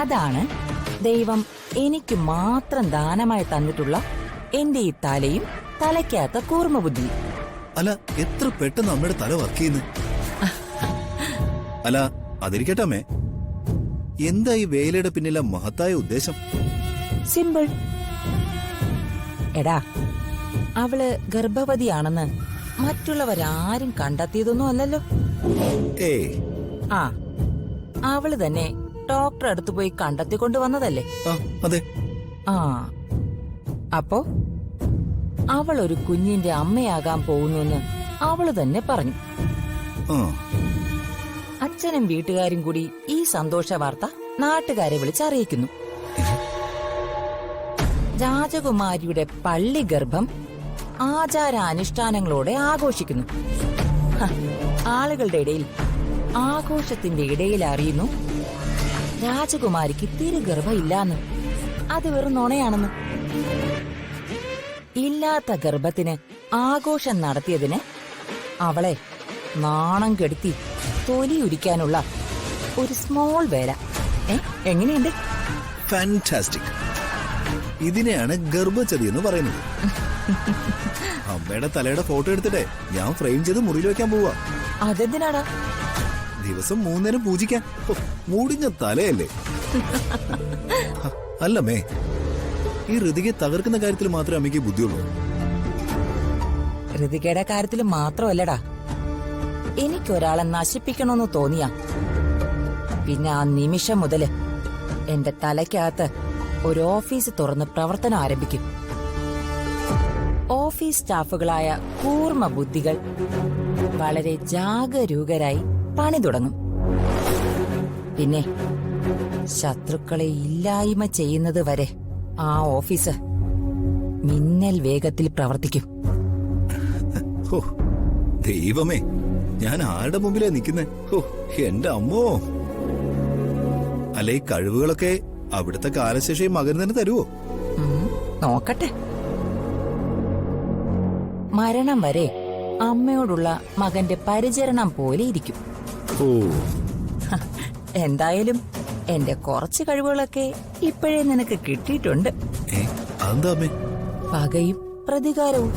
അതാണ് ദൈവം എനിക്ക് മാത്രം ദാനമായി തന്നിട്ടുള്ള എന്റെ ഈ തലയും തലയ്ക്കകത്ത കൂർമ്മ ബുദ്ധി. അല്ല, എത്ര പെട്ടെന്ന് അമ്മയുടെ തല വർക്ക് ചെയ്യുന്നു. അല്ല, അതിരിക്കട്ടെ അമ്മേ, എന്താ ഈ വേലയുടെ പിന്നിലെ മഹത്തായ ഉദ്ദേശം? സിമ്പിൾ. എടാ, അവള് ഗർഭവതിയാണെന്ന് മറ്റുള്ളവരാരും കണ്ടെത്തിയതൊന്നും അല്ലല്ലോ. ഏയ്, ആ, അവള് തന്നെ ഡോക്ടറെ അടുത്ത് പോയി കണ്ടെത്തിക്കൊണ്ട് വന്നതല്ലേ? അതെ. ആ, അപ്പോ അവളൊരു കുഞ്ഞിന്റെ അമ്മയാകാൻ പോകുന്നു അവള് തന്നെ പറഞ്ഞു. അച്ഛനും വീട്ടുകാരും കൂടി ഈ സന്തോഷ വാർത്ത നാട്ടുകാരെ വിളിച്ചറിയിക്കുന്നു. രാജകുമാരിയുടെ പള്ളി ഗർഭം ആചാരാനുഷ്ഠാനങ്ങളോടെ ആഘോഷിക്കുന്നു. ആളുകളുടെ ഇടയിൽ ആഘോഷത്തിന്റെ ഇടയിൽ അറിയുന്നു രാജകുമാരിക്ക് തിരുഗർഭം ഇല്ലാന്ന്. അത് വെറും നുണയാണെന്ന്. ഇല്ലാത്ത ഗർഭത്തിന് ആഘോഷം നടത്തിയതിന് അവളെ നാണം കെടുത്തി തൊലിയുരിക്കാനുള്ള ഒരു സ്മോൾ വേല. എങ്ങനെയുണ്ട്? ഫാന്റാസ്റ്റിക്. ഇതിനെയാണ് ഗർഭചതി എന്ന് പറയുന്നത്. അമ്മയുടെ തലയുടെ ഫോട്ടോ എടുത്തിട്ടേ ഞാൻ ഫ്രെയിം ചെയ്ത് മുറിയിൽ വെക്കാൻ പോവാ. അതെന്തിനാടാ? ദിവസം 3 നേരം പൂജിക്കാൻ. മൂടിഞ്ഞ തലയല്ലേ. അല്ലമ്മേ, ഈ ഋതികയെ തകർക്കുന്ന കാര്യത്തിൽ മാത്രമേ അമ്മയ്ക്ക് ബുദ്ധിയുള്ളൂ. ഋതികയുടെ കാര്യത്തിൽ മാത്രമല്ലടാ, എനിക്കൊരാളെ നശിപ്പിക്കണമെന്ന് തോന്നിയാ പിന്നെ ആ നിമിഷം മുതല് എന്റെ തലയ്ക്കകത്ത് ഒരു ഓഫീസ് തുറന്ന് പ്രവർത്തനം ആരംഭിക്കും. ഓഫീസ് സ്റ്റാഫുകളായ കൂർമ്മ ബുദ്ധികൾ വളരെ ജാഗരൂകരായി പണി തുടങ്ങും. പിന്നെ ശത്രുക്കളെ ഇല്ലായ്മ ചെയ്യുന്നത് വരെ ആ ഓഫീസ് മിന്നൽ വേഗത്തിൽ പ്രവർത്തിക്കും. ദൈവമേ, ഞാൻ ആരുടെ മുമ്പിലാ നിൽക്കുന്നേ? എന്റെ അമ്മോ. അല്ല, ഈ കഴിവുകളൊക്കെ അവിടുത്തെ കാലശേഷം മകൻ തന്നെ തരുവോ? നോക്കട്ടെ. മരണം വരെ അമ്മയോടുള്ള മകന്റെ പരിചരണം പോലെ ഇരിക്കും. എന്തായാലും എന്റെ കുറച്ച് കഴിവുകളൊക്കെ ഇപ്പോഴേ നിനക്ക് കിട്ടിയിട്ടുണ്ട്. പകയും പ്രതികാരവും.